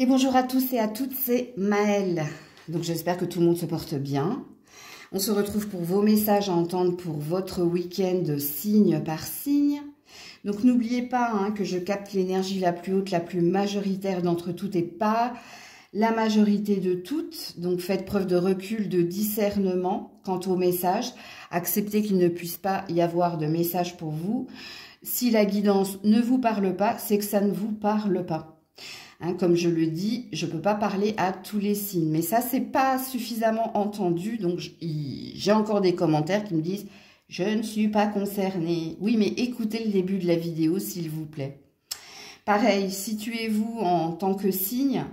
Et bonjour à tous et à toutes, c'est Maëlle. Donc j'espère que tout le monde se porte bien. On se retrouve pour vos messages à entendre pour votre week-end signe par signe. Donc n'oubliez pas que je capte l'énergie la plus haute, la plus majoritaire d'entre toutes et pas la majorité de toutes. Donc faites preuve de recul, de discernement quant aux messages. Acceptez qu'il ne puisse pas y avoir de message pour vous. Si la guidance ne vous parle pas, c'est que ça ne vous parle pas. Comme je le dis, je ne peux pas parler à tous les signes. Mais ça, c'est pas suffisamment entendu. Donc, j'ai encore des commentaires qui me disent « Je ne suis pas concernée ». Oui, mais écoutez le début de la vidéo, s'il vous plaît. Pareil, situez-vous en tant que signe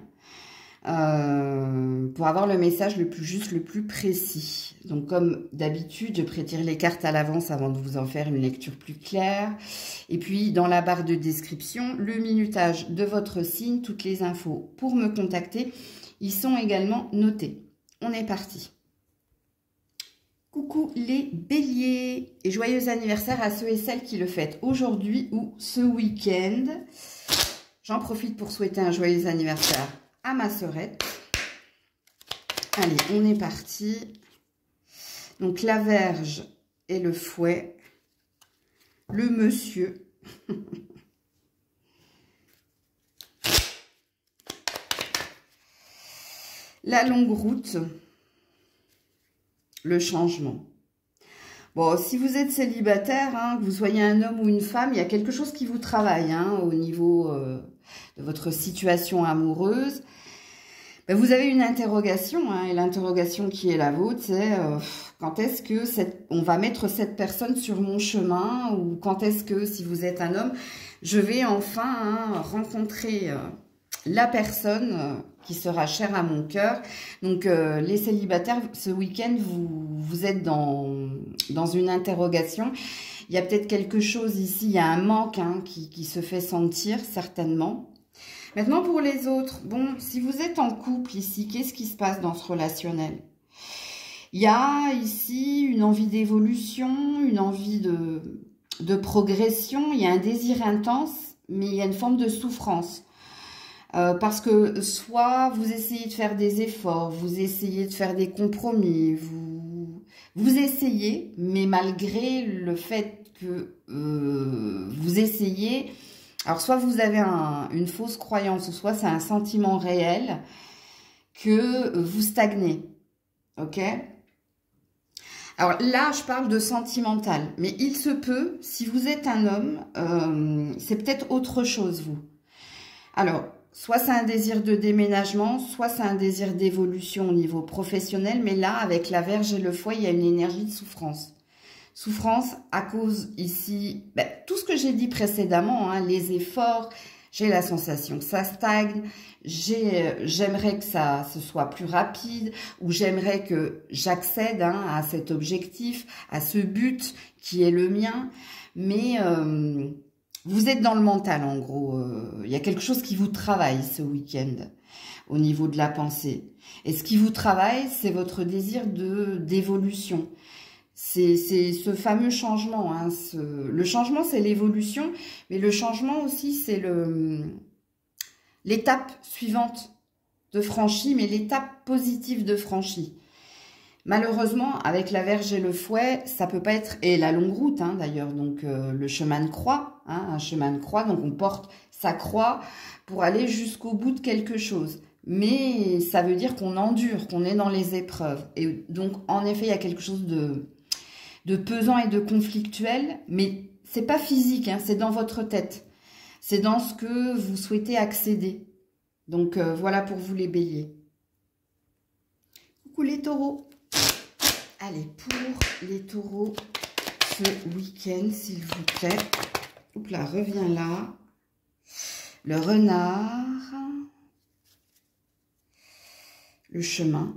pour avoir le message le plus juste, le plus précis. Donc, comme d'habitude, je prétire les cartes à l'avance avant de vous en faire une lecture plus claire. Et puis, dans la barre de description, le minutage de votre signe, toutes les infos pour me contacter, ils sont également notés. On est parti. Coucou les béliers et joyeux anniversaire à ceux et celles qui le fêtent aujourd'hui ou ce week-end. J'en profite pour souhaiter un joyeux anniversaire à ma sœurette. Allez, on est parti. Donc, la Vierge et le fouet. Le monsieur. La longue route. Le changement. Bon, si vous êtes célibataire, que vous soyez un homme ou une femme, il y a quelque chose qui vous travaille au niveau de votre situation amoureuse. Ben, vous avez une interrogation, et l'interrogation qui est la vôtre, c'est quand est-ce que on va mettre cette personne sur mon chemin, ou quand est-ce que, si vous êtes un homme, je vais enfin rencontrer la personne qui sera chère à mon cœur. Donc, les célibataires, ce week-end, vous êtes dans une interrogation. Il y a peut-être quelque chose ici, il y a un manque qui se fait sentir, certainement. Maintenant, pour les autres, bon, si vous êtes en couple ici, qu'est-ce qui se passe dans ce relationnel? Il y a ici une envie d'évolution, une envie de progression, il y a un désir intense, mais il y a une forme de souffrance. Parce que soit vous essayez de faire des efforts, vous essayez de faire des compromis, vous essayez, mais malgré le fait que vous essayez... Alors, soit vous avez une fausse croyance, ou soit c'est un sentiment réel que vous stagnez, ok? Alors là, je parle de sentimental, mais il se peut, si vous êtes un homme, c'est peut-être autre chose, vous. Alors, soit c'est un désir de déménagement, soit c'est un désir d'évolution au niveau professionnel, mais là, avec la Vierge et le fouet, il y a une énergie de souffrance. Souffrance à cause ici, tout ce que j'ai dit précédemment, les efforts, j'ai la sensation que ça stagne, j'aimerais que ce soit plus rapide, ou j'aimerais que j'accède à cet objectif, à ce but qui est le mien, mais vous êtes dans le mental en gros, il y a quelque chose qui vous travaille ce week-end au niveau de la pensée. Et ce qui vous travaille, c'est votre désir d'évolution. C'est ce fameux changement. Le changement, c'est l'évolution, mais le changement aussi, c'est l'étape suivante de franchie, mais l'étape positive de franchie. Malheureusement, avec la Vierge et le fouet, ça peut pas être... Et la longue route, d'ailleurs, donc le chemin de croix, un chemin de croix, donc on porte sa croix pour aller jusqu'au bout de quelque chose. Mais ça veut dire qu'on endure, qu'on est dans les épreuves. Et donc, en effet, il y a quelque chose de pesant et de conflictuel, mais c'est pas physique, c'est dans votre tête. C'est dans ce que vous souhaitez accéder. Donc, voilà pour vous les béliers. Coucou les taureaux. Allez, pour les taureaux, ce week-end, s'il vous plaît. Oups là, reviens là. Le renard. Le chemin.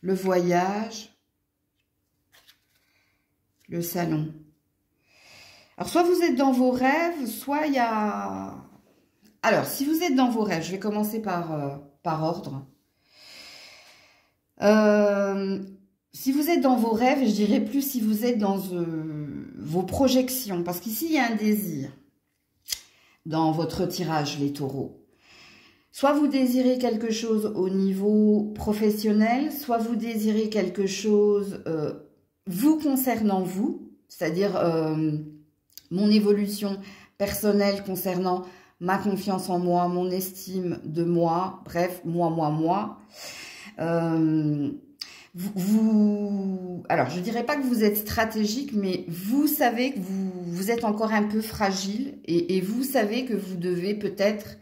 Le voyage, le salon. Alors, soit vous êtes dans vos rêves, soit il y a... Alors, si vous êtes dans vos rêves, je vais commencer par ordre. si vous êtes dans vos rêves, je dirais plus si vous êtes dans vos projections. Parce qu'ici, il y a un désir dans votre tirage, les taureaux. Soit vous désirez quelque chose au niveau professionnel, soit vous désirez quelque chose vous concernant vous, c'est-à-dire mon évolution personnelle concernant ma confiance en moi, mon estime de moi, bref, moi. Alors, je ne dirais pas que vous êtes stratégique, mais vous savez que vous êtes encore un peu fragile et vous savez que vous devez peut-être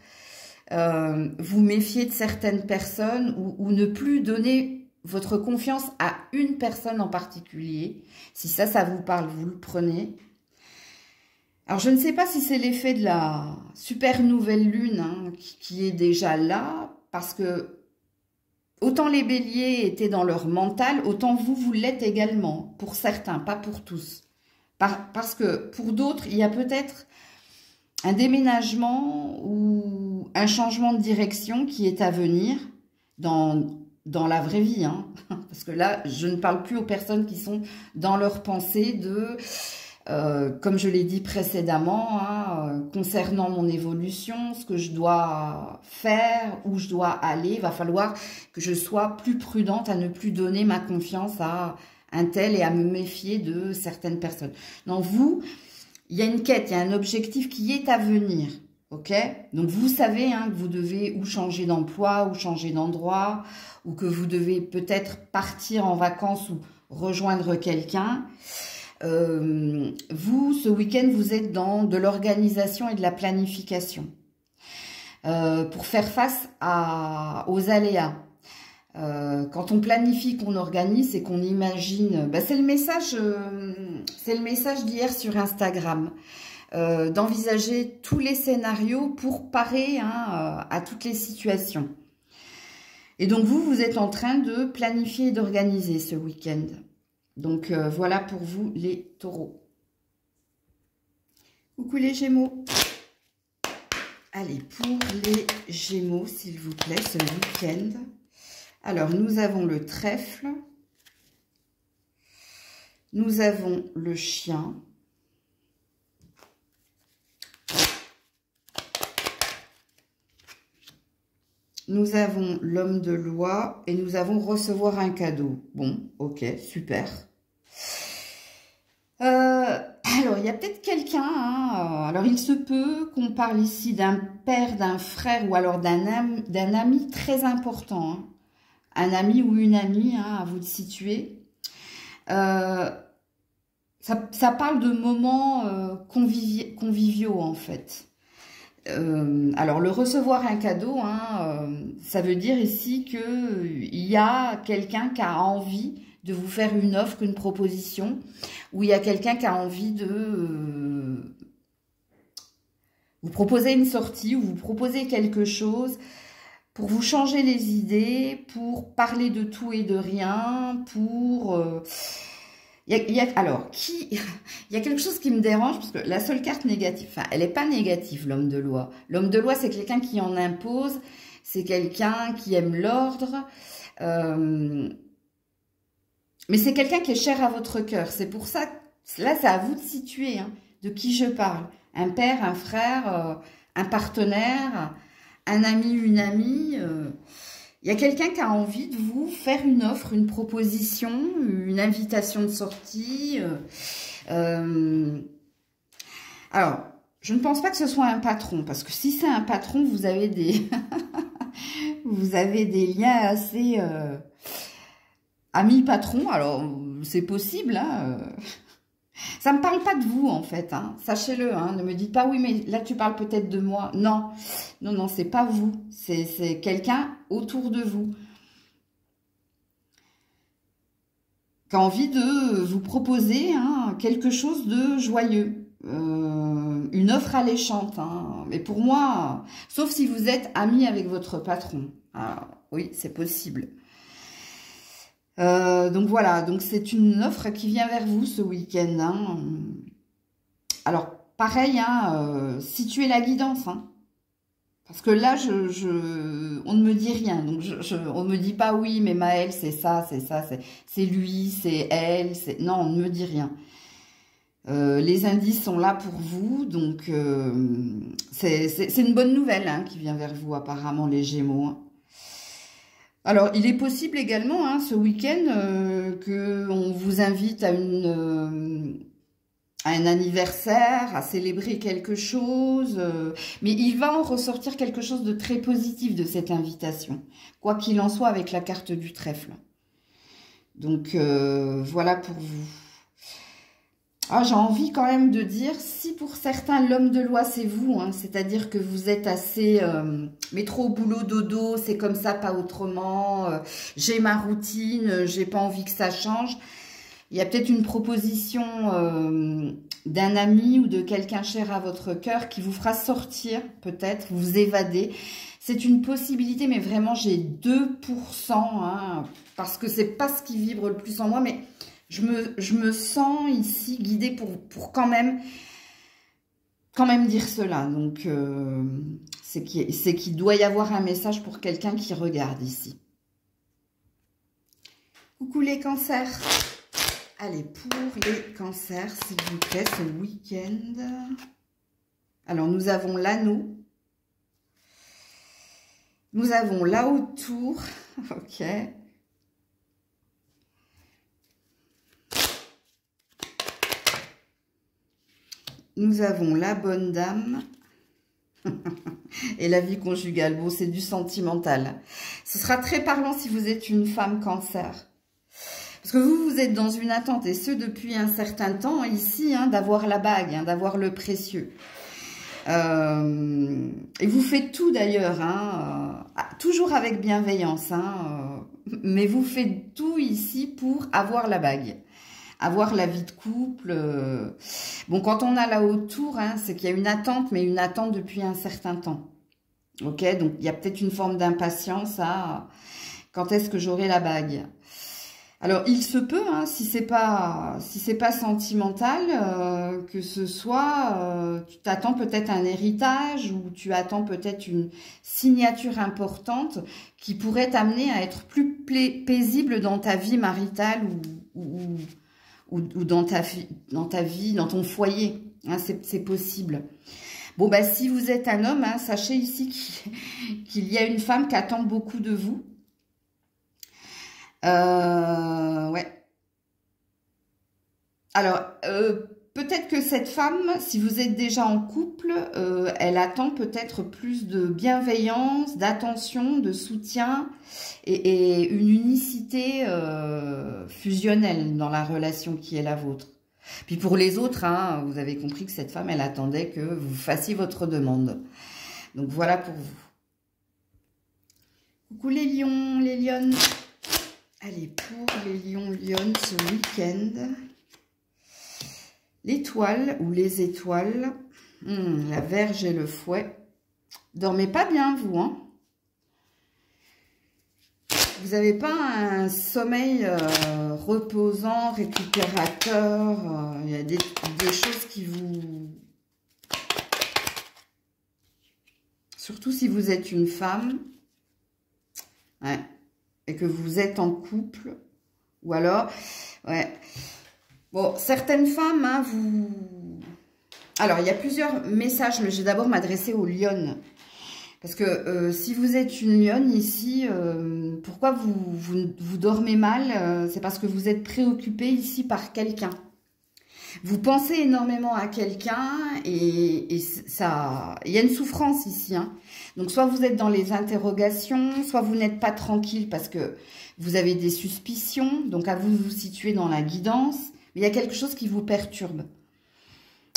vous méfier de certaines personnes ou ne plus donner votre confiance à une personne en particulier. Si ça vous parle, vous le prenez. Alors, je ne sais pas si c'est l'effet de la super nouvelle lune hein, qui est déjà là, parce que autant les béliers étaient dans leur mental, autant vous l'êtes également, pour certains, pas pour tous. Parce que pour d'autres, il y a peut-être un déménagement ou un changement de direction qui est à venir dans la vraie vie. Hein. Parce que là, je ne parle plus aux personnes qui sont dans leur pensée de... comme je l'ai dit précédemment, hein, concernant mon évolution, ce que je dois faire, où je dois aller, il va falloir que je sois plus prudente à ne plus donner ma confiance à un tel et à me méfier de certaines personnes. Donc vous, il y a une quête, il y a un objectif qui est à venir, ok? Donc vous savez hein, que vous devez ou changer d'emploi, ou changer d'endroit, ou que vous devez peut-être partir en vacances ou rejoindre quelqu'un. Vous, ce week-end, vous êtes dans de l'organisation et de la planification pour faire face aux aléas. Quand on planifie, qu'on organise et qu'on imagine, bah c'est le message d'hier sur Instagram, d'envisager tous les scénarios pour parer hein, à toutes les situations. Et donc vous êtes en train de planifier et d'organiser ce week-end. Donc, voilà pour vous, les taureaux. Coucou les gémeaux. Allez, pour les gémeaux, s'il vous plaît, ce week-end. Alors, nous avons le trèfle. Nous avons le chien. Nous avons l'homme de loi et nous avons recevoir un cadeau. Bon, ok, super. Alors, il y a peut-être quelqu'un, hein, alors il se peut qu'on parle ici d'un père, d'un frère ou alors d'un ami très important. Hein, un ami ou une amie, hein, à vous de situer. Ça parle de moments conviviaux en fait. Alors, le recevoir un cadeau, hein, ça veut dire ici qu'il y a quelqu'un qui a envie de vous faire une offre, une proposition, ou il y a quelqu'un qui a envie de vous proposer une sortie, ou vous proposer quelque chose pour vous changer les idées, pour parler de tout et de rien, pour... Alors, il y a quelque chose qui me dérange, parce que la seule carte négative, enfin, elle n'est pas négative, l'homme de loi. L'homme de loi, c'est quelqu'un qui en impose, c'est quelqu'un qui aime l'ordre, mais c'est quelqu'un qui est cher à votre cœur. C'est pour ça, là, c'est à vous de situer hein, de qui je parle. Un père, un frère, un partenaire, un ami, une amie... Il y a quelqu'un qui a envie de vous faire une offre, une proposition, une invitation de sortie. Alors, je ne pense pas que ce soit un patron, parce que si c'est un patron, vous avez des, vous avez des liens assez amis-patron. Alors, c'est possible, hein. Ça ne me parle pas de vous, en fait, hein. Sachez-le, hein. Ne me dites pas, oui, mais là, tu parles peut-être de moi. Non, non, non, c'est pas vous. C'est quelqu'un autour de vous qui a envie de vous proposer hein, quelque chose de joyeux. Une offre alléchante. Hein. Mais pour moi, sauf si vous êtes ami avec votre patron. Alors, oui, c'est possible. Donc voilà, donc c'est une offre qui vient vers vous ce week-end. Hein. Alors, pareil, hein, situez la guidance. Hein. Parce que là, on ne me dit rien. Donc, on ne me dit pas, oui, mais Maëlle, c'est ça, c'est lui, c'est elle. Non, on ne me dit rien. Les indices sont là pour vous. Donc, c'est une bonne nouvelle hein, qui vient vers vous, apparemment, les Gémeaux. Hein. Alors, il est possible également, hein, ce week-end, qu'on vous invite à un anniversaire, à célébrer quelque chose, mais il va en ressortir quelque chose de très positif de cette invitation, quoi qu'il en soit avec la carte du trèfle. Donc, voilà pour vous. Ah, j'ai envie quand même de dire, si pour certains, l'homme de loi, c'est vous, hein, c'est-à-dire que vous êtes assez métro, boulot, dodo, c'est comme ça, pas autrement, j'ai ma routine, j'ai pas envie que ça change. Il y a peut-être une proposition d'un ami ou de quelqu'un cher à votre cœur qui vous fera sortir, peut-être, vous évader. C'est une possibilité, mais vraiment, j'ai 2%, hein, parce que c'est pas ce qui vibre le plus en moi, mais je me sens ici guidée pour quand même dire cela. Donc, c'est qu'il doit y avoir un message pour quelqu'un qui regarde ici. Coucou les cancers. Allez, pour les cancers, s'il vous plaît, ce week-end. Alors, nous avons l'anneau. Nous avons la haute tour. Ok. Nous avons la bonne dame. Et la vie conjugale. Bon, c'est du sentimental. Ce sera très parlant si vous êtes une femme cancer. Parce que vous êtes dans une attente, et ce depuis un certain temps, ici, hein, d'avoir la bague, hein, d'avoir le précieux. Et vous faites tout d'ailleurs, hein, toujours avec bienveillance, hein, mais vous faites tout ici pour avoir la bague, avoir la vie de couple. Bon, quand on a la haute tour, hein, c'est qu'il y a une attente, mais une attente depuis un certain temps. Ok, donc il y a peut-être une forme d'impatience à quand est-ce que j'aurai la bague. Alors, il se peut, hein, si c'est pas sentimental, que ce soit, tu t'attends peut-être un héritage ou tu attends peut-être une signature importante qui pourrait t'amener à être plus paisible dans ta vie maritale ou dans ta vie, dans ton foyer. Hein, c'est possible. Bon, bah, si vous êtes un homme, hein, sachez ici qu'il y a une femme qui attend beaucoup de vous. Ouais. Alors, peut-être que cette femme, si vous êtes déjà en couple, elle attend peut-être plus de bienveillance, d'attention, de soutien et une unicité fusionnelle dans la relation qui est la vôtre. Puis pour les autres, hein, vous avez compris que cette femme, elle attendait que vous fassiez votre demande. Donc voilà pour vous. Coucou les lions, les lionnes. Allez, pour les lions ce week-end, l'étoile ou les étoiles, la Vierge et le fouet. Dormez pas bien, vous, hein. Vous n'avez pas un sommeil reposant, récupérateur. Il y a des choses qui vous... Surtout si vous êtes une femme. Ouais. Et que vous êtes en couple, ou alors, ouais, bon, certaines femmes, hein, vous... Alors, il y a plusieurs messages, mais je vais d'abord m'adresser aux lionnes, parce que si vous êtes une lionne ici, pourquoi vous dormez mal? C'est parce que vous êtes préoccupé ici par quelqu'un. Vous pensez énormément à quelqu'un et ça, il y a une souffrance ici, hein. Donc, soit vous êtes dans les interrogations, soit vous n'êtes pas tranquille parce que vous avez des suspicions. Donc, à vous vous situer dans la guidance. Mais il y a quelque chose qui vous perturbe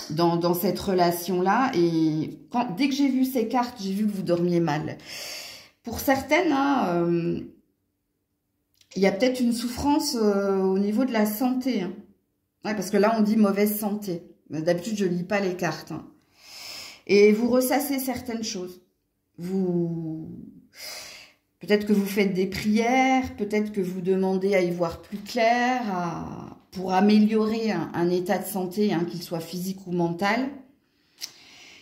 dans cette relation-là. Et dès que j'ai vu ces cartes, j'ai vu que vous dormiez mal. Pour certaines, hein, il y a peut-être une souffrance au niveau de la santé. Hein. Ouais, parce que là, on dit mauvaise santé. D'habitude, je ne lis pas les cartes. Hein. Et vous ressassez certaines choses. Peut-être que vous faites des prières, peut-être que vous demandez à y voir plus clair, pour améliorer un état de santé, hein, qu'il soit physique ou mental.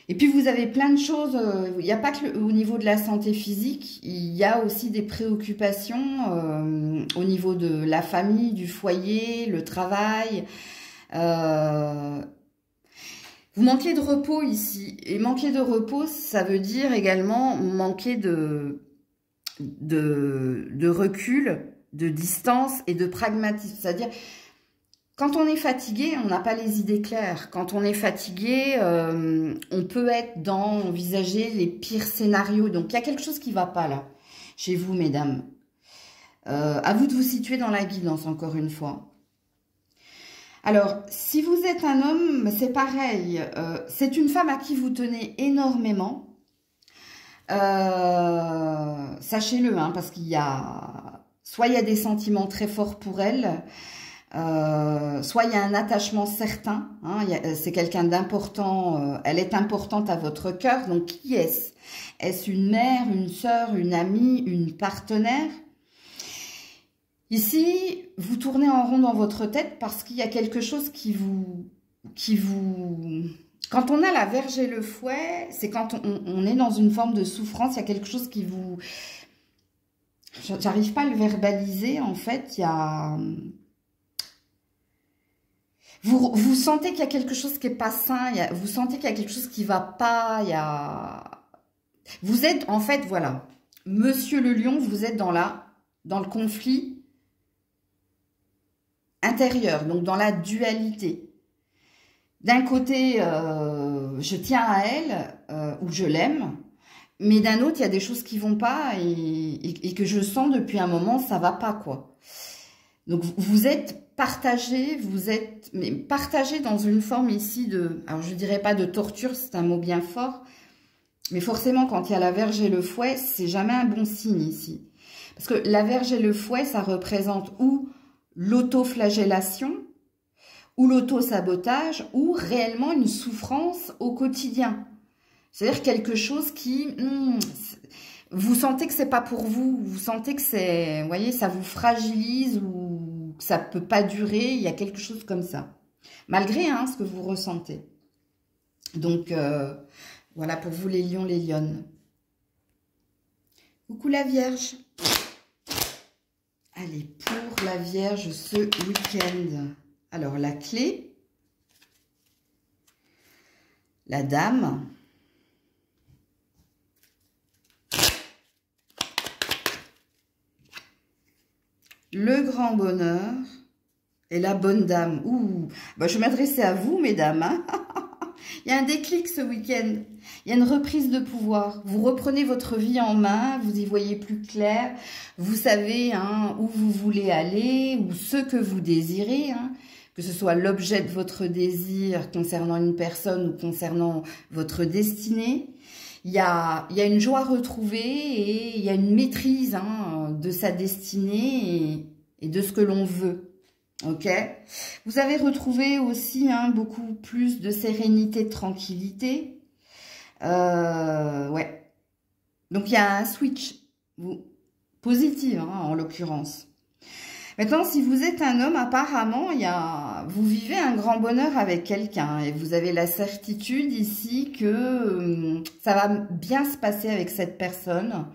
Et puis vous avez plein de choses, il n'y a pas que au niveau de la santé physique, il y a aussi des préoccupations au niveau de la famille, du foyer, le travail. Vous manquez de repos ici. Et manquer de repos, ça veut dire également manquer de recul, de distance et de pragmatisme. C'est-à-dire, quand on est fatigué, on n'a pas les idées claires. Quand on est fatigué, on peut être envisager les pires scénarios. Donc, il y a quelque chose qui ne va pas là, chez vous, mesdames. À vous de vous situer dans la guidance, encore une fois. Alors, si vous êtes un homme, c'est pareil. C'est une femme à qui vous tenez énormément. Sachez-le, hein, parce qu'il y a... Soit il y a des sentiments très forts pour elle, soit il y a un attachement certain, hein, c'est quelqu'un d'important, elle est importante à votre cœur, donc qui est-ce? Est-ce une mère, une sœur, une amie, une partenaire? Ici, vous tournez en rond dans votre tête parce qu'il y a quelque chose qui vous... Quand on a la verge et le fouet, c'est quand on est dans une forme de souffrance, il y a quelque chose qui vous... J'arrive pas à le verbaliser, en fait, il y a... Vous sentez qu'il y a quelque chose qui n'est pas sain, vous sentez qu'il y a quelque chose qui ne va pas, il y a... Vous êtes, en fait, voilà, Monsieur le Lion, vous êtes dans le conflit intérieur, donc dans la dualité. D'un côté, je tiens à elle, ou je l'aime, mais d'un autre, il y a des choses qui vont pas et que je sens depuis un moment, ça va pas, quoi. Donc, vous êtes partagé, mais partagé dans une forme ici de... Alors, je dirais pas de torture, c'est un mot bien fort, mais forcément, quand il y a la verge et le fouet, c'est jamais un bon signe ici. Parce que la verge et le fouet, ça représente ou l'autoflagellation, ou l'auto-sabotage, ou réellement une souffrance au quotidien. C'est-à-dire quelque chose qui... vous sentez que c'est pas pour vous, vous sentez que c'est... Vous voyez, ça vous fragilise ou que ça peut pas durer, il y a quelque chose comme ça. Malgré ce que vous ressentez. Donc, voilà pour vous les lions, les lionnes. Coucou la Vierge. Allez, pour la Vierge ce week-end. Alors, la clé. La dame. Le grand bonheur et la bonne dame. Ouh, bah, je m'adressais à vous, mesdames. Hein. Il y a un déclic ce week-end. Il y a une reprise de pouvoir. Vous reprenez votre vie en main, vous y voyez plus clair. Vous savez où vous voulez aller ou ce que vous désirez. Que ce soit l'objet de votre désir concernant une personne ou concernant votre destinée. Il y a une joie retrouvée et il y a une maîtrise de sa destinée et de ce que l'on veut. Ok. Vous avez retrouvé aussi beaucoup plus de sérénité, de tranquillité. Ouais. Donc, il y a un switch positif en l'occurrence. Maintenant, si vous êtes un homme, apparemment, vous vivez un grand bonheur avec quelqu'un et vous avez la certitude ici que ça va bien se passer avec cette personne.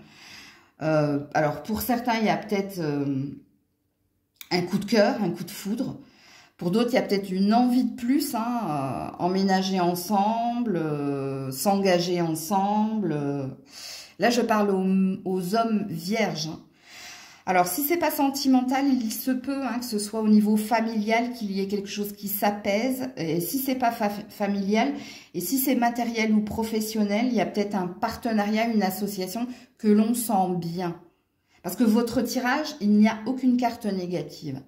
Alors, pour certains, il y a peut-être un coup de cœur, un coup de foudre. Pour d'autres, il y a peut-être une envie de plus, emménager ensemble, s'engager ensemble. Là, je parle aux hommes vierges. Alors, si c'est pas sentimental, il se peut que ce soit au niveau familial qu'il y ait quelque chose qui s'apaise. Et si c'est pas familial, et si c'est matériel ou professionnel, il y a peut-être un partenariat, une association que l'on sent bien. Parce que votre tirage, il n'y a aucune carte négative.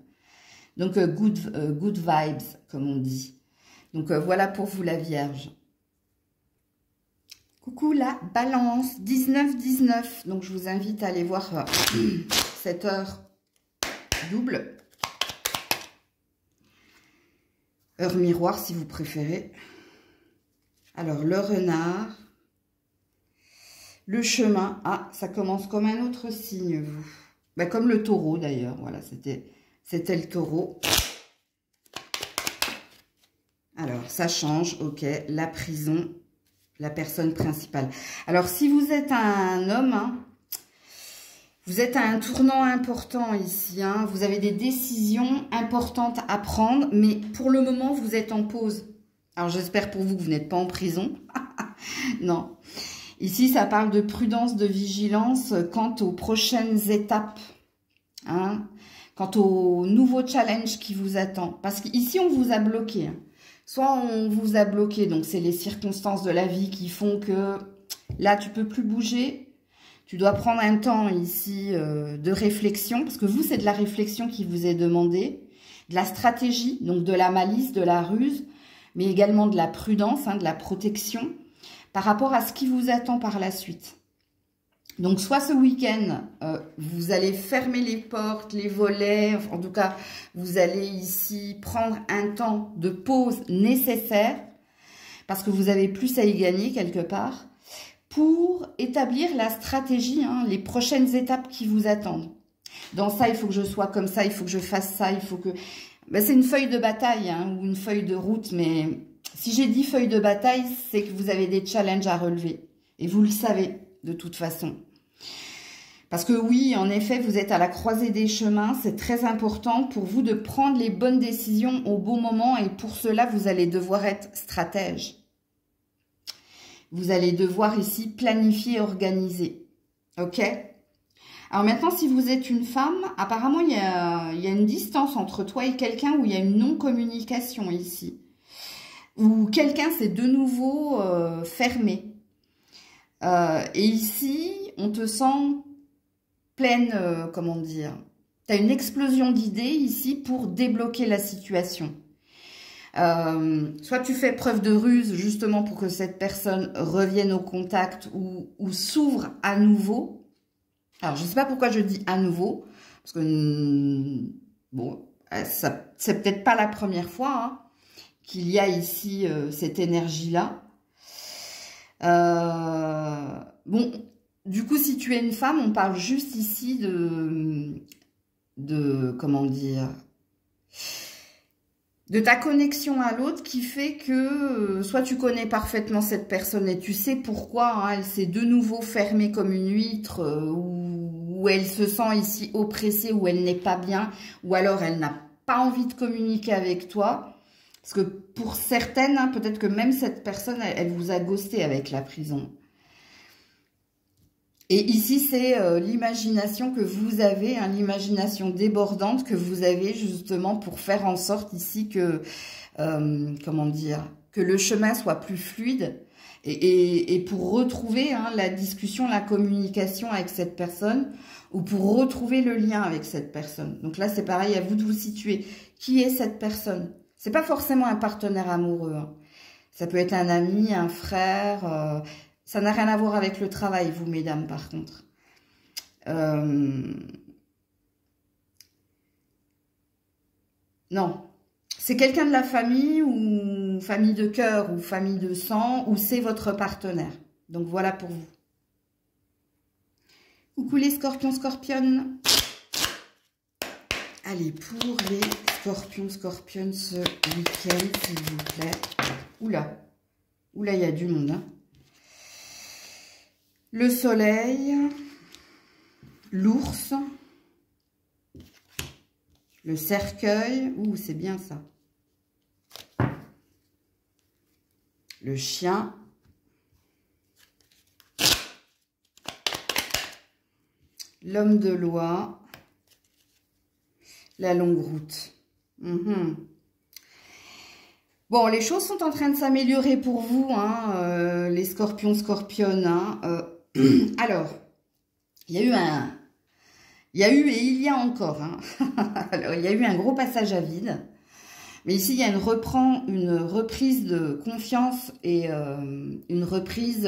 Donc, good vibes, comme on dit. Donc, voilà pour vous, la Vierge. Coucou la Balance, 19-19. Donc, je vous invite à aller voir cette heure double. Heure miroir, si vous préférez. Alors, le renard. Le chemin. Ah, ça commence comme un autre signe, vous. Ben, comme le taureau, d'ailleurs. Voilà, c'était le taureau. Alors, ça change. Ok, la prison. la personne principale. Alors, si vous êtes un homme, hein, vous êtes à un tournant important ici. Hein, vous avez des décisions importantes à prendre, mais pour le moment, vous êtes en pause. Alors, j'espère pour vous que vous n'êtes pas en prison. Non. Ici, ça parle de prudence, de vigilance quant aux prochaines étapes. Hein, quant au nouveau challenge qui vous attend. Parce qu'ici, on vous a bloqué. Hein. Soit on vous a bloqué, donc c'est les circonstances de la vie qui font que là, tu peux plus bouger. Tu dois prendre un temps ici de réflexion, parce que vous, c'est de la réflexion qui vous est demandée, de la stratégie, donc de la malice, de la ruse, mais également de la prudence, hein, de la protection, par rapport à ce qui vous attend par la suite. Donc, soit ce week-end, vous allez fermer les portes, les volets, en tout cas, vous allez ici prendre un temps de pause nécessaire, parce que vous avez plus à y gagner quelque part, pour établir la stratégie, hein, les prochaines étapes qui vous attendent. Dans ça, il faut que je sois comme ça, il faut que je fasse ça, il faut que... Ben, c'est une feuille de bataille, hein, ou une feuille de route, mais si j'ai dit feuille de bataille, c'est que vous avez des challenges à relever. Et vous le savez, de toute façon. Parce que oui, en effet, vous êtes à la croisée des chemins. C'est très important pour vous de prendre les bonnes décisions au bon moment. Et pour cela, vous allez devoir être stratège. Vous allez devoir ici planifier et organiser. Ok? Alors maintenant, si vous êtes une femme, apparemment, il y a une distance entre toi et quelqu'un où il y a une non-communication ici. Où quelqu'un s'est de nouveau fermé. Et ici, on te sent pleine, comment dire, tu as une explosion d'idées ici pour débloquer la situation. Soit tu fais preuve de ruse justement pour que cette personne revienne au contact ou s'ouvre à nouveau. Alors, je ne sais pas pourquoi je dis à nouveau, parce que, bon, c'est peut-être pas la première fois hein, qu'il y a ici cette énergie-là. Bon, du coup, si tu es une femme, on parle juste ici comment dire, de ta connexion à l'autre qui fait que soit tu connais parfaitement cette personne et tu sais pourquoi hein, elle s'est de nouveau fermée comme une huître ou elle se sent ici oppressée, ou elle n'est pas bien, ou alors elle n'a pas envie de communiquer avec toi. Parce que pour certaines, hein, peut-être que même cette personne, elle vous a ghosté avec la prison. Et ici, c'est l'imagination que vous avez, hein, l'imagination débordante que vous avez justement pour faire en sorte ici que, comment dire, que le chemin soit plus fluide et pour retrouver hein, la discussion, la communication avec cette personne ou pour retrouver le lien avec cette personne. Donc là, c'est pareil, à vous de vous situer. Qui est cette personne? C'est pas forcément un partenaire amoureux. Hein. Ça peut être un ami, un frère. Ça n'a rien à voir avec le travail, vous, mesdames, par contre. Non. C'est quelqu'un de la famille ou famille de cœur ou famille de sang ou c'est votre partenaire. Donc, voilà pour vous. Coucou les scorpions, scorpionnes. Allez, pour les scorpions, scorpionnes, ce week-end, s'il vous plaît. Oula. Oula, il y a du monde, hein. Le soleil, l'ours, le cercueil, ouh, c'est bien ça. Le chien, l'homme de loi, la longue route. Bon, les choses sont en train de s'améliorer pour vous, hein, les scorpions, scorpionnes, hein, alors, il y a eu et il y a encore, hein. Alors, il y a eu un gros passage à vide, mais ici, il y a une reprise de confiance et une reprise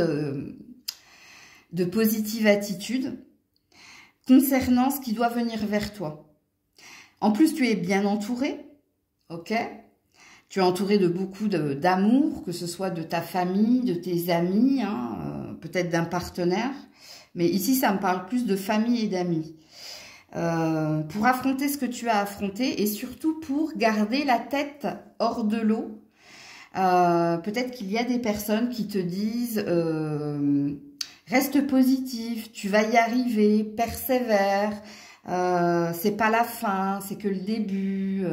de positive attitude concernant ce qui doit venir vers toi. En plus, tu es bien entouré, ok? Tu es entouré de beaucoup d'amour, que ce soit de ta famille, de tes amis, hein, peut-être d'un partenaire. Mais ici, ça me parle plus de famille et d'amis. Pour affronter ce que tu as affronté et surtout pour garder la tête hors de l'eau. Peut-être qu'il y a des personnes qui te disent reste positif, tu vas y arriver, persévère, c'est pas la fin, c'est que le début,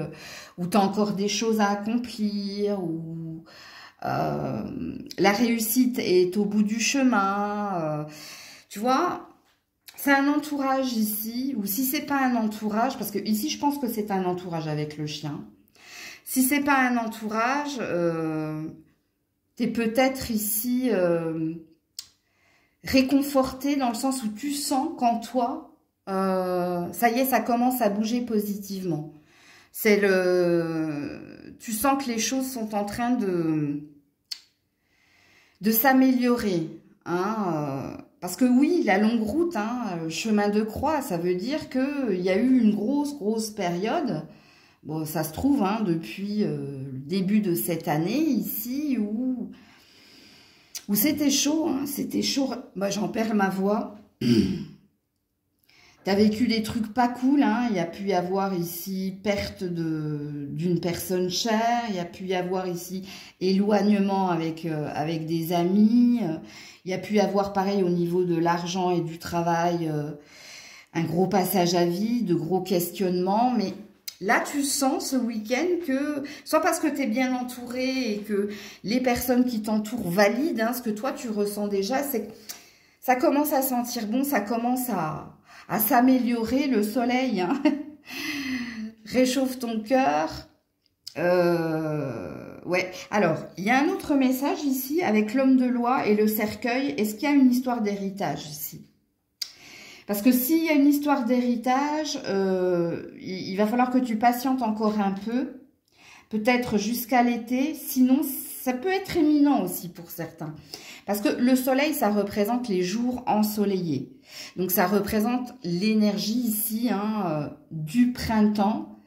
ou tu as encore des choses à accomplir, ou la réussite est au bout du chemin. Tu vois, c'est un entourage ici, ou si c'est pas un entourage, parce que ici je pense que c'est un entourage avec le chien. Si c'est pas un entourage, tu es peut-être ici réconforté dans le sens où tu sens qu'en toi, ça y est, ça commence à bouger positivement. Tu sens que les choses sont en train de s'améliorer. Hein, parce que oui, la longue route, hein, chemin de croix, ça veut dire qu'il y a eu une grosse période. Bon, ça se trouve, hein, depuis le début de cette année, ici, où c'était chaud, hein, c'était chaud. Moi, j'en perds ma voix. T'as vécu des trucs pas cool, hein. Il y a pu y avoir ici perte d'une personne chère, il y a pu y avoir ici éloignement avec des amis, il y a pu y avoir pareil au niveau de l'argent et du travail, un gros passage à vide, de gros questionnements, mais là tu sens ce week-end que, soit parce que tu es bien entouré et que les personnes qui t'entourent valident hein, ce que toi tu ressens déjà, c'est que ça commence à sentir bon, ça commence à s'améliorer, le soleil hein, réchauffe ton cœur. Ouais. Alors, il y a un autre message ici avec l'homme de loi et le cercueil. Est-ce qu'il y a une histoire d'héritage ici? Parce que s'il y a une histoire d'héritage, il va falloir que tu patientes encore un peu, peut-être jusqu'à l'été. Sinon, ça peut être éminent aussi pour certains. Parce que le soleil, ça représente les jours ensoleillés. Donc, ça représente l'énergie ici hein, du printemps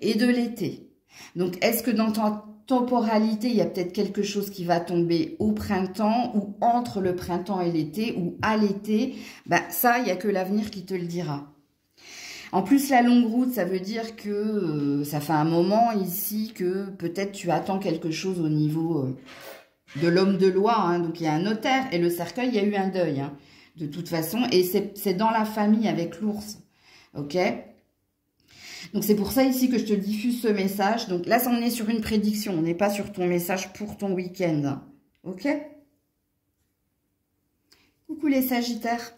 et de l'été. Donc, est-ce que dans ta temporalité, il y a peut-être quelque chose qui va tomber au printemps ou entre le printemps et l'été ou à l'été? Ben, ça, il n'y a que l'avenir qui te le dira. En plus, la longue route, ça veut dire que ça fait un moment ici que peut-être tu attends quelque chose au niveau de l'homme de loi. Hein. Donc, il y a un notaire et le cercueil, il y a eu un deuil. Hein, de toute façon, et c'est dans la famille avec l'ours. Ok ? Donc, c'est pour ça ici que je te diffuse ce message. Donc, là, on est sur une prédiction. On n'est pas sur ton message pour ton week-end. Ok ? Coucou les Sagittaires.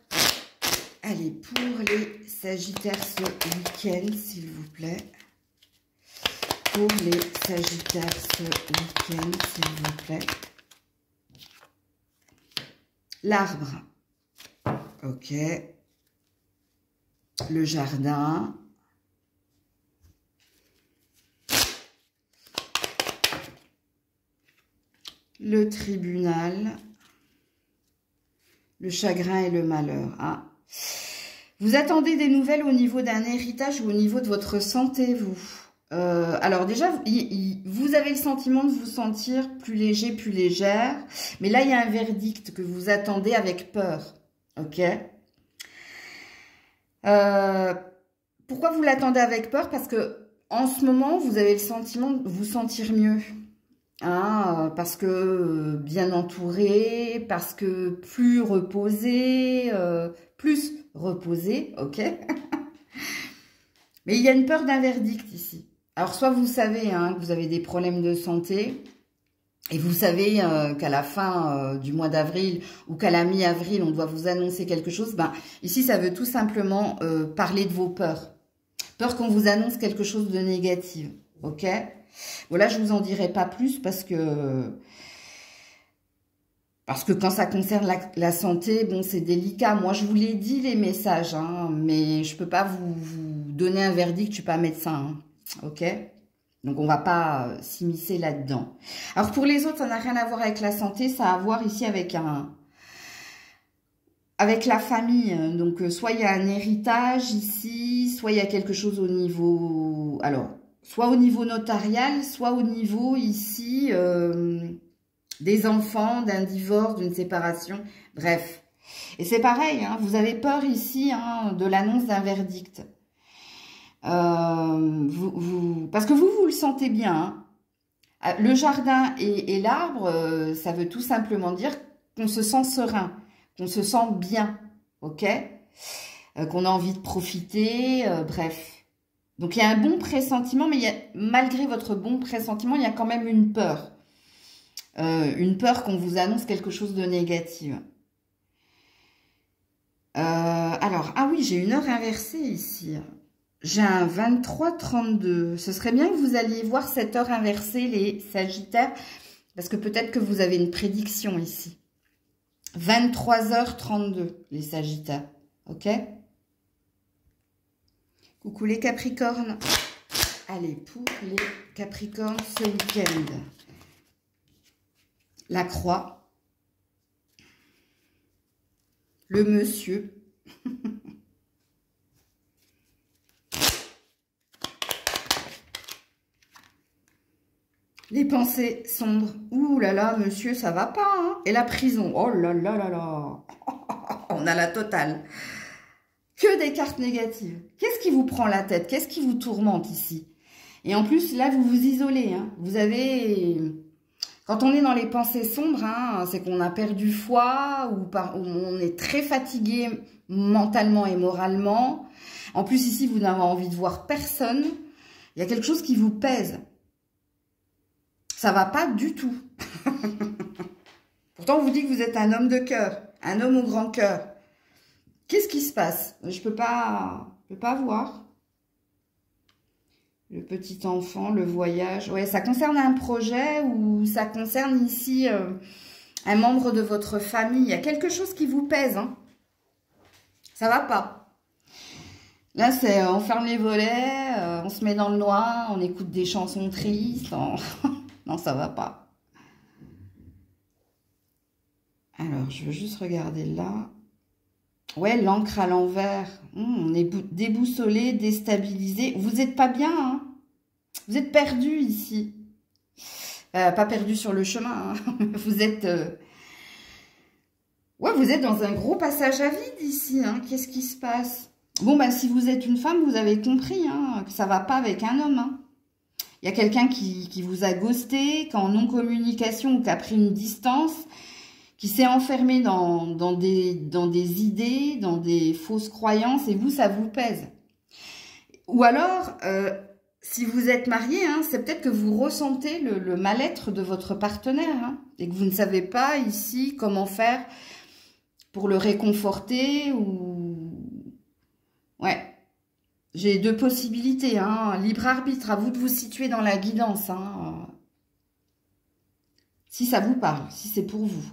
Allez, pour les Sagittaires ce week-end, s'il vous plaît. Pour les Sagittaires ce week-end, s'il vous plaît. L'arbre. Ok. Le jardin. Le tribunal. Le chagrin et le malheur. Ah. Vous attendez des nouvelles au niveau d'un héritage ou au niveau de votre santé, vous. Alors déjà, vous avez le sentiment de vous sentir plus léger, plus légère. Mais là, il y a un verdict que vous attendez avec peur. Ok. Pourquoi vous l'attendez avec peur? Parce que en ce moment, vous avez le sentiment de vous sentir mieux. Hein, parce que bien entouré, parce que plus reposé, ok. Mais il y a une peur d'un verdict ici. Alors, soit vous savez hein, que vous avez des problèmes de santé, et vous savez qu'à la fin du mois d'avril ou qu'à la mi-avril, on doit vous annoncer quelque chose. Ben, ici, ça veut tout simplement parler de vos peurs. Peur qu'on vous annonce quelque chose de négatif, ok? Bon, là, je vous en dirai pas plus parce que quand ça concerne la santé, bon, c'est délicat. Moi, je vous l'ai dit, les messages, hein, mais je peux pas vous donner un verdict, je suis pas médecin, hein, ok? Donc, on va pas s'immiscer là-dedans. Alors, pour les autres, ça n'a rien à voir avec la santé, ça a à voir ici avec la famille. Donc, soit il y a un héritage ici, soit il y a quelque chose au niveau... Alors, soit au niveau notarial, soit au niveau ici des enfants, d'un divorce, d'une séparation, bref. Et c'est pareil, hein, vous avez peur ici hein, de l'annonce d'un verdict. Parce que vous le sentez bien. Hein. Le jardin et l'arbre, ça veut tout simplement dire qu'on se sent serein, qu'on se sent bien, ok? Qu'on a envie de profiter, bref. Donc, il y a un bon pressentiment, mais malgré votre bon pressentiment, il y a quand même une peur. Une peur qu'on vous annonce quelque chose de négatif. Alors, ah oui, j'ai une heure inversée ici. J'ai un 23-32. Ce serait bien que vous alliez voir cette heure inversée, les Sagittaires, parce que peut-être que vous avez une prédiction ici. 23h32, les Sagittaires. Ok? Coucou les Capricornes. Allez, pour les Capricornes ce week-end. La croix. Le monsieur. Les pensées sombres. Ouh là là, monsieur, ça va pas, hein? Et la prison. Oh là là là là. On a la totale. Que des cartes négatives. Qu'est-ce qui vous prend la tête? Qu'est-ce qui vous tourmente ici? Et en plus, là, vous vous isolez. Hein? Vous avez... Quand on est dans les pensées sombres, hein, c'est qu'on a perdu foi ou on est très fatigué mentalement et moralement. En plus, ici, vous n'avez envie de voir personne. Il y a quelque chose qui vous pèse. Ça va pas du tout. Pourtant, on vous dit que vous êtes un homme de cœur, un homme au grand cœur. Qu'est-ce qui se passe? Je peux pas voir. Le petit enfant, le voyage. Ouais, ça concerne un projet ou ça concerne ici un membre de votre famille. Il y a quelque chose qui vous pèse. Hein. Ça va pas. Là, c'est on ferme les volets, on se met dans le noir, on écoute des chansons tristes. Non, ça va pas. Alors, je veux juste regarder là. Ouais, l'encre à l'envers. On est déboussolé, déstabilisé. Vous n'êtes pas bien, hein? Vous êtes perdu ici. Pas perdu sur le chemin, hein. Vous êtes... Ouais, vous êtes dans un gros passage à vide ici, hein. Qu'est-ce qui se passe? Bon, bah, si vous êtes une femme, vous avez compris, hein, que ça va pas avec un homme, hein. Il y a quelqu'un qui vous a ghosté, qui est en non-communication ou qui a pris une distance, qui s'est enfermé dans des idées, dans des fausses croyances, et vous, ça vous pèse. Ou alors, si vous êtes marié, hein, c'est peut-être que vous ressentez le mal-être de votre partenaire, hein, et que vous ne savez pas ici comment faire pour le réconforter, ou... Ouais. J'ai deux possibilités, hein. Libre arbitre, à vous de vous situer dans la guidance, hein. Si ça vous parle, si c'est pour vous.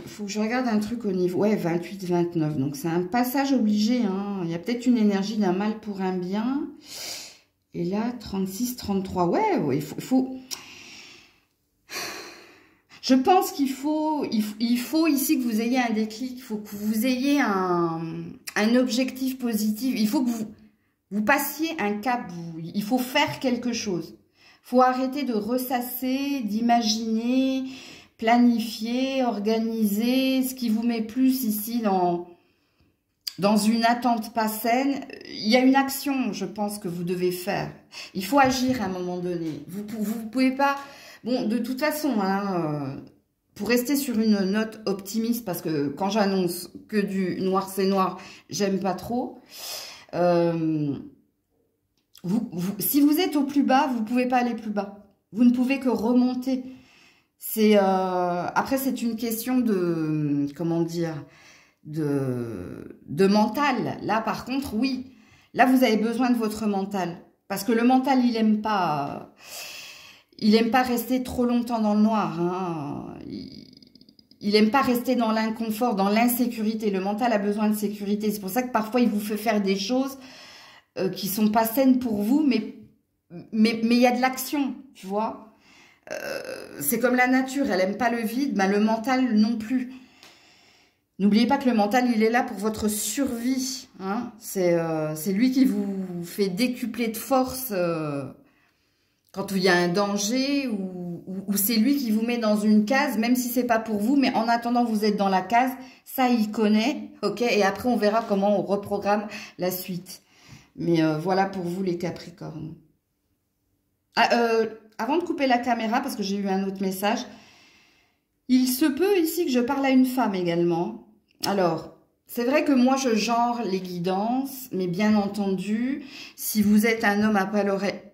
Faut que je regarde un truc au niveau... Ouais, 28-29, donc c'est un passage obligé, hein. Il y a peut-être une énergie d'un mal pour un bien. Et là, 36-33, ouais, il faut... Je pense qu'il faut ici que vous ayez un déclic, il faut que vous ayez un objectif positif, il faut que vous passiez un cap, il faut faire quelque chose. Il faut arrêter de ressasser, d'imaginer, planifier, organiser, ce qui vous met plus ici dans une attente pas saine. Il y a une action, je pense, que vous devez faire. Il faut agir à un moment donné. Vous pouvez pas... Bon, de toute façon, hein, pour rester sur une note optimiste, parce que quand j'annonce que du noir c'est noir, j'aime pas trop. Si vous êtes au plus bas, vous pouvez pas aller plus bas. Vous ne pouvez que remonter. Après, c'est une question de, comment dire, de mental. Là, par contre, oui. Là, vous avez besoin de votre mental. Parce que le mental, il aime pas... Il n'aime pas rester trop longtemps dans le noir. Hein. Il n'aime pas rester dans l'inconfort, dans l'insécurité. Le mental a besoin de sécurité. C'est pour ça que parfois, il vous fait faire des choses qui ne sont pas saines pour vous, mais il y a de l'action, tu vois. C'est comme la nature, elle n'aime pas le vide, mais le mental non plus. N'oubliez pas que le mental, il est là pour votre survie. Hein. C'est lui qui vous fait décupler de force... quand il y a un danger, ou c'est lui qui vous met dans une case, même si c'est pas pour vous, mais en attendant, vous êtes dans la case, ça, il connaît, ok? Et après, on verra comment on reprogramme la suite. Mais voilà pour vous, les Capricornes. Avant de couper la caméra, parce que j'ai eu un autre message, il se peut ici que je parle à une femme également. Alors, c'est vrai que moi, je genre les guidances, mais bien entendu, si vous êtes un homme à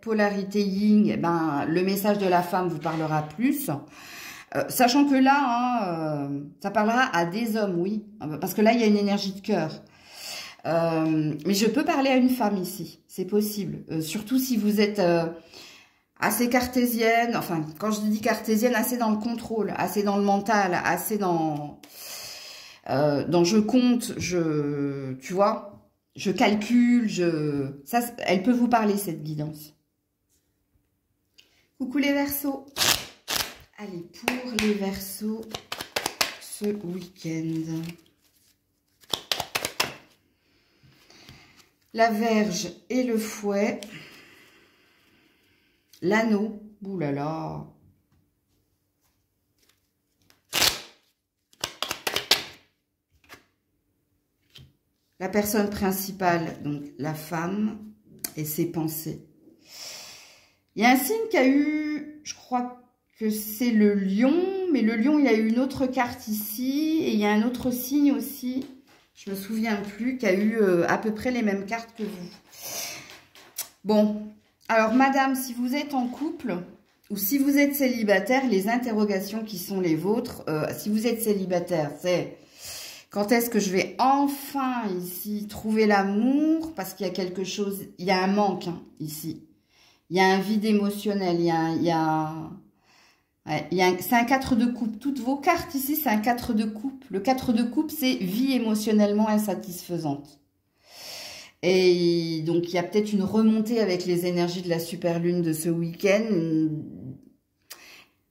polarité yin, eh ben, le message de la femme vous parlera plus. Sachant que là, ça parlera à des hommes, oui, parce que là, il y a une énergie de cœur. Mais je peux parler à une femme ici, c'est possible. Surtout si vous êtes assez cartésienne, enfin, quand je dis cartésienne, assez dans le contrôle, assez dans le mental, assez dans je compte, tu vois, je calcule, ça, elle peut vous parler, cette guidance. Coucou les Verseaux. Allez, pour les Verseaux, ce week-end. La Verge et le Fouet. L'Anneau. Ouh là là. La personne principale, donc la femme et ses pensées. Il y a un signe qui a eu, je crois que c'est le lion, mais le lion, il y a eu une autre carte ici, et il y a un autre signe aussi, je me souviens plus, qui a eu à peu près les mêmes cartes que vous. Bon, alors madame, si vous êtes en couple, ou si vous êtes célibataire, les interrogations qui sont les vôtres, si vous êtes célibataire, c'est... Quand est-ce que je vais enfin ici trouver l'amour? Parce qu'il y a quelque chose, il y a un manque hein, ici. Il y a un vide émotionnel, c'est un 4 de coupe. Toutes vos cartes ici, c'est un 4 de coupe. Le 4 de coupe, c'est vie émotionnellement insatisfaisante. Et donc, il y a peut-être une remontée avec les énergies de la super lune de ce week-end.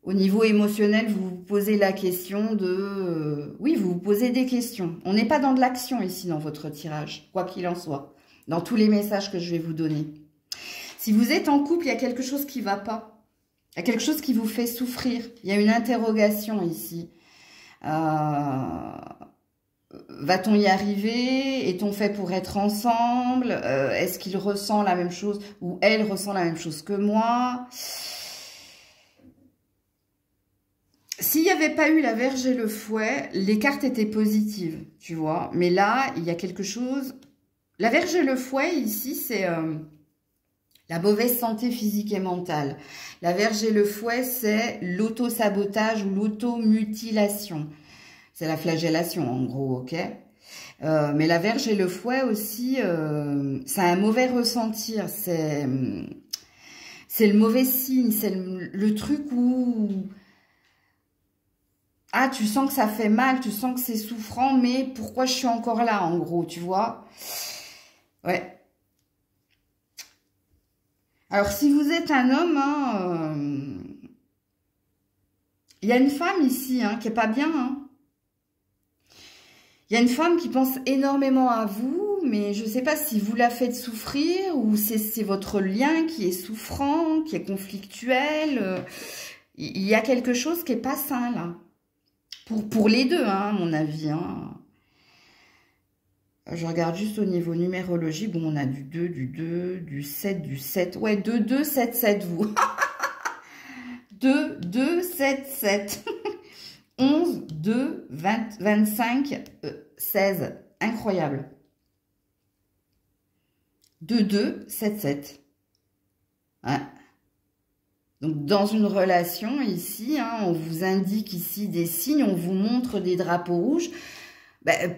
Au niveau émotionnel, vous vous posez la question de... oui, vous vous posez des questions. On n'est pas dans de l'action ici dans votre tirage, quoi qu'il en soit. Dans tous les messages que je vais vous donner. Si vous êtes en couple, il y a quelque chose qui ne va pas. Il y a quelque chose qui vous fait souffrir. Il y a une interrogation ici. Va-t-on y arriver? Est-on fait pour être ensemble? Est-ce qu'il ressent la même chose ou elle ressent la même chose que moi? S'il n'y avait pas eu la Verge et le Fouet, les cartes étaient positives, tu vois. Mais là, il y a quelque chose... La Verge et le Fouet, ici, c'est la mauvaise santé physique et mentale. La Verge et le Fouet, c'est l'auto-sabotage ou l'auto-mutilation. C'est la flagellation, en gros, ok? Mais la Verge et le Fouet aussi, c'est un mauvais ressentir. C'est le mauvais signe, c'est le truc où... Ah, tu sens que ça fait mal, tu sens que c'est souffrant, mais pourquoi je suis encore là, en gros, tu vois? Ouais. Alors, si vous êtes un homme, hein, il y a une femme ici hein, qui est pas bien. Hein. Il y a une femme qui pense énormément à vous, mais je ne sais pas si vous la faites souffrir ou c'est votre lien qui est souffrant, qui est conflictuel. Il y a quelque chose qui n'est pas sain, là. Pour les deux, hein, à mon avis. Hein. Je regarde juste au niveau numérologie. Bon, on a du 2, du 7, du 7. Ouais, 2, 2, 7, 7, vous. 2, 2, 7, 7. 11, 2, 20, 25, 16. Incroyable. 2, 2, 7, 7. Ouais. Donc, dans une relation, ici, hein, on vous indique ici des signes, on vous montre des drapeaux rouges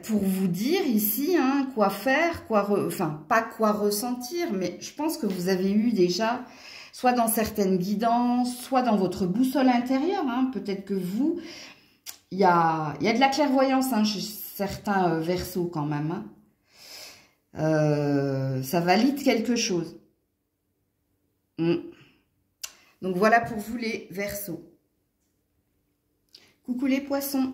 pour vous dire ici hein, quoi faire, enfin, pas quoi ressentir, mais je pense que vous avez eu déjà, soit dans certaines guidances, soit dans votre boussole intérieure, hein, peut-être que vous, il y a de la clairvoyance hein, chez certains Verseaux quand même. Hein. Ça valide quelque chose. Donc, voilà pour vous les Verseaux. Coucou les Poissons.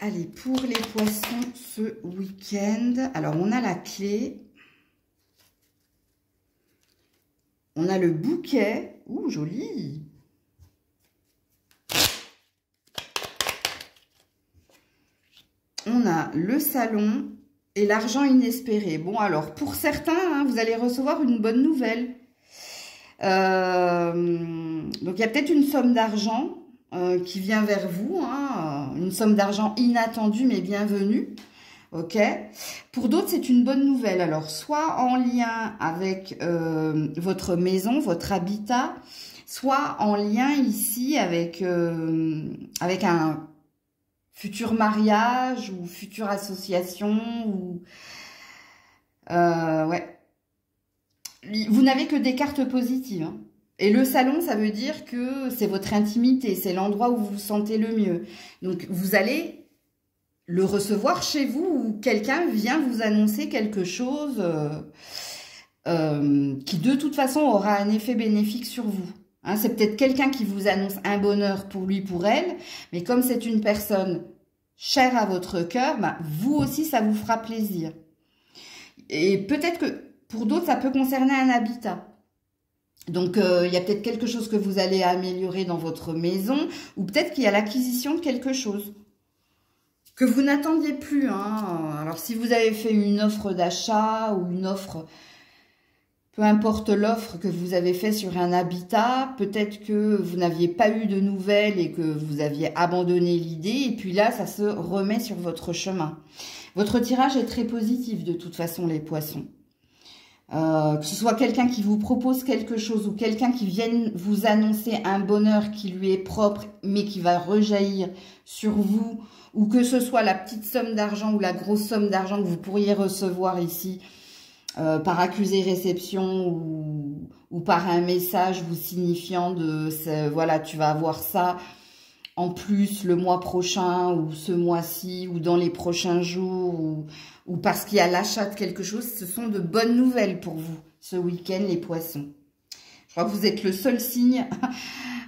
Allez, pour les Poissons, ce week-end. Alors, on a la clé. On a le bouquet. Ouh, joli. On a le salon et l'argent inespéré. Bon, alors, pour certains, hein, vous allez recevoir une bonne nouvelle. Donc, il y a peut-être une somme d'argent qui vient vers vous, hein, une somme d'argent inattendue mais bienvenue. Ok. Pour d'autres, c'est une bonne nouvelle. Alors, soit en lien avec votre maison, votre habitat, soit en lien ici avec, avec un futur mariage ou future association. Ou, ouais. Vous n'avez que des cartes positives. Hein. Et le salon, ça veut dire que c'est votre intimité, c'est l'endroit où vous vous sentez le mieux. Donc, vous allez le recevoir chez vous ou quelqu'un vient vous annoncer quelque chose qui de toute façon aura un effet bénéfique sur vous. Hein, c'est peut-être quelqu'un qui vous annonce un bonheur pour lui, pour elle, mais comme c'est une personne chère à votre cœur, bah, vous aussi ça vous fera plaisir. Et peut-être que pour d'autres ça peut concerner un habitat. Donc, il y a peut-être quelque chose que vous allez améliorer dans votre maison ou peut-être qu'il y a l'acquisition de quelque chose que vous n'attendiez plus. Hein. Alors, si vous avez fait une offre d'achat ou une offre, peu importe l'offre que vous avez fait sur un habitat, peut-être que vous n'aviez pas eu de nouvelles et que vous aviez abandonné l'idée. Et puis là, ça se remet sur votre chemin. Votre tirage est très positif de toute façon, les poissons. Que ce soit quelqu'un qui vous propose quelque chose ou quelqu'un qui vienne vous annoncer un bonheur qui lui est propre mais qui va rejaillir sur vous, ou que ce soit la petite somme d'argent ou la grosse somme d'argent que vous pourriez recevoir ici par accusé-réception ou par un message vous signifiant de voilà, tu vas avoir ça en plus le mois prochain ou ce mois-ci ou dans les prochains jours ou parce qu'il y a l'achat de quelque chose, ce sont de bonnes nouvelles pour vous ce week-end, les poissons. Je crois que vous êtes le seul signe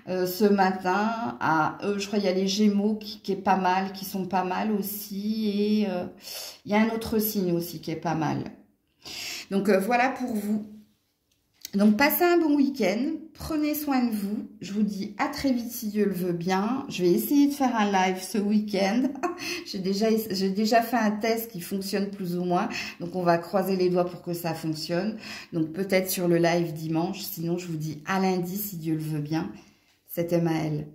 ce matin. Je crois qu'il y a les Gémeaux qui est pas mal, qui sont pas mal aussi. Et il y a un autre signe aussi qui est pas mal. Donc voilà pour vous. Donc, passez un bon week-end, prenez soin de vous. Je vous dis à très vite si Dieu le veut bien. Je vais essayer de faire un live ce week-end. J'ai déjà fait un test qui fonctionne plus ou moins. Donc, on va croiser les doigts pour que ça fonctionne. Donc, peut-être sur le live dimanche. Sinon, je vous dis à lundi si Dieu le veut bien. C'était Maëlle.